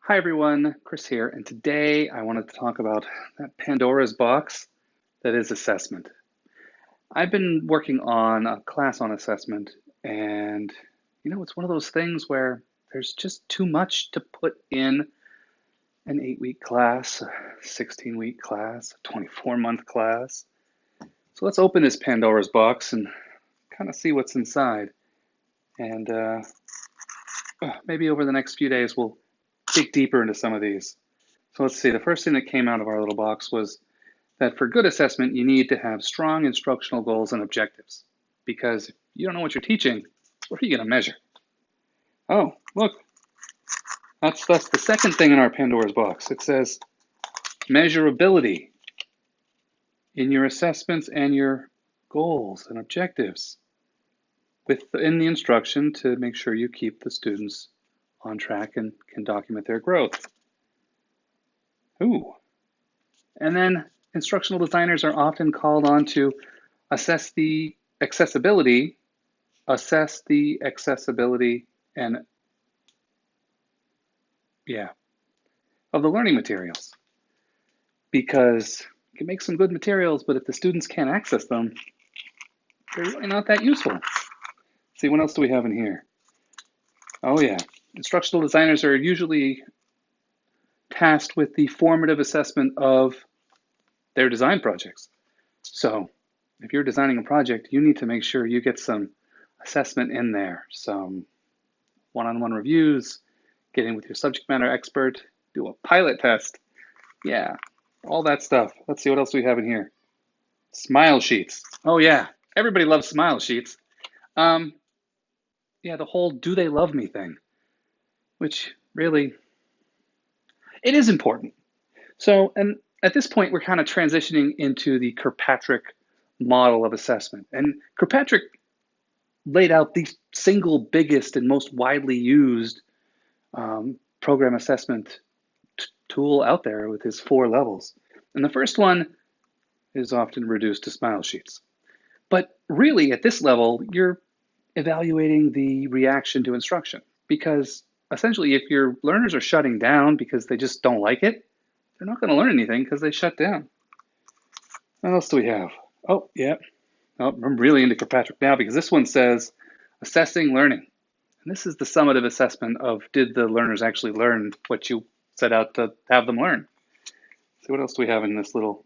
Hi everyone, Chris here, and today I wanted to talk about that Pandora's box that is assessment. I've been working on a class on assessment, and it's one of those things where there's just too much to put in an 8-week class, a 16-week class, a 24-month class. So let's open this Pandora's box and kind of see what's inside. And maybe over the next few days we'll dig deeper into some of these. So let's see, the first thing that came out of our little box was that for good assessment, you need to have strong instructional goals and objectives. Because if you don't know what you're teaching, what are you going to measure? Oh, look, that's the second thing in our Pandora's box. It says measurability in your assessments and your goals and objectives within the instruction to make sure you keep the students on track and can document their growth. Ooh. And then instructional designers are often called on to assess the accessibility, and of the learning materials. Because you can make some good materials, but if the students can't access them, they're really not that useful. Let's see, what else do we have in here? Oh yeah, instructional designers are usually tasked with the formative assessment of their design projects. So if you're designing a project, you need to make sure you get some assessment in there, some one-on-one reviews, get in with your subject matter expert, do a pilot test. Yeah, all that stuff. Let's see what else we have in here. Smile sheets. Oh yeah, everybody loves smile sheets. Yeah, the whole do they love me thing, which really, it is important. So, and at this point, we're kind of transitioning into the Kirkpatrick model of assessment. And Kirkpatrick laid out the single biggest and most widely used program assessment tool out there with his 4 levels. And the first one is often reduced to smile sheets. But really, at this level, you're evaluating the reaction to instruction. Because essentially, if your learners are shutting down because they just don't like it, they're not going to learn anything because they shut down. What else do we have? Oh, yeah. Oh, I'm really into Kirkpatrick now because this one says assessing learning. And this is the summative assessment of did the learners actually learn what you set out to have them learn. See, what else do we have in this little?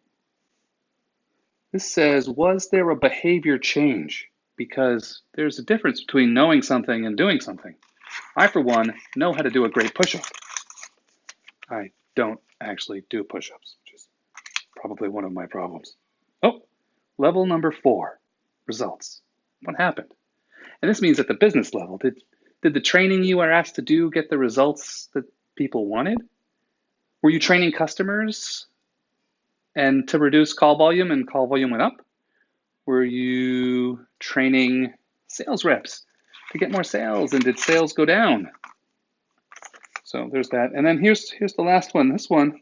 This says, was there a behavior change? Because there's a difference between knowing something and doing something. I, for one, know how to do a great push-up. I don't actually do push-ups, which is probably one of my problems. Oh, level number 4, results. What happened? And this means at the business level, did the training you were asked to do get the results that people wanted? Were you training customers and to reduce call volume and call volume went up? Were you training sales reps to get more sales and did sales go down? So there's that. And then here's the last one. This one,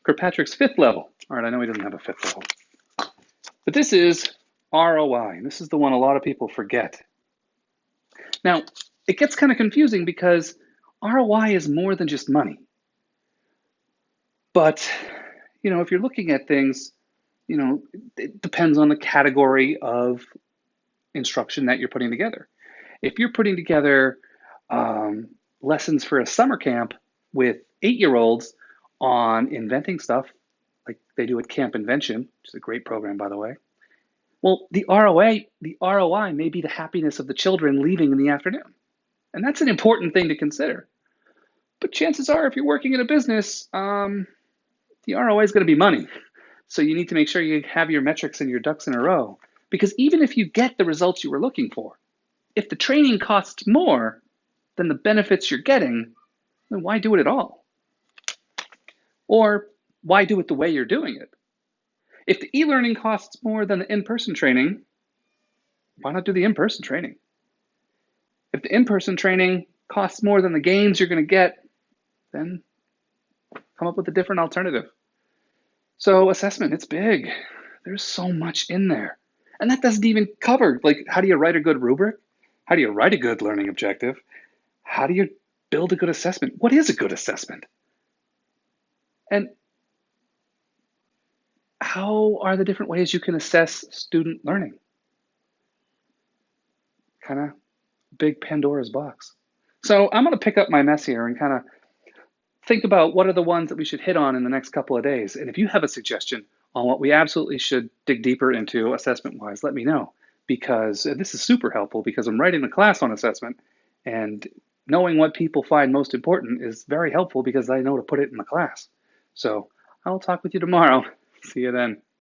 Kirkpatrick's 5th level. All right, I know he doesn't have a 5th level. But this is ROI. And this is the one a lot of people forget. Now, it gets kind of confusing because ROI is more than just money. But, if you're looking at things, it depends on the category of instruction that you're putting together. If you're putting together lessons for a summer camp with 8-year-olds on inventing stuff, like they do at Camp Invention, which is a great program, by the way, well, the ROI may be the happiness of the children leaving in the afternoon. And that's an important thing to consider. But chances are, if you're working in a business, the ROI is going to be money. So you need to make sure you have your metrics and your ducks in a row. Because even if you get the results you were looking for, if the training costs more than the benefits you're getting, then why do it at all? Or why do it the way you're doing it? If the e-learning costs more than the in-person training, why not do the in-person training? If the in-person training costs more than the gains you're going to get, then come up with a different alternative. So assessment, it's big. There's so much in there. And that doesn't even cover, like, how do you write a good rubric? How do you write a good learning objective? How do you build a good assessment. What is a good assessment? And how are the different ways you can assess student learning? Kind of big Pandora's box. So I'm going to pick up my mess here and kind of think about what are the ones that we should hit on in the next couple of days. And if you have a suggestion on what we absolutely should dig deeper into assessment-wise, let me know. Because this is super helpful because I'm writing a class on assessment, and knowing what people find most important is very helpful because I know to put it in the class. So I'll talk with you tomorrow. See you then.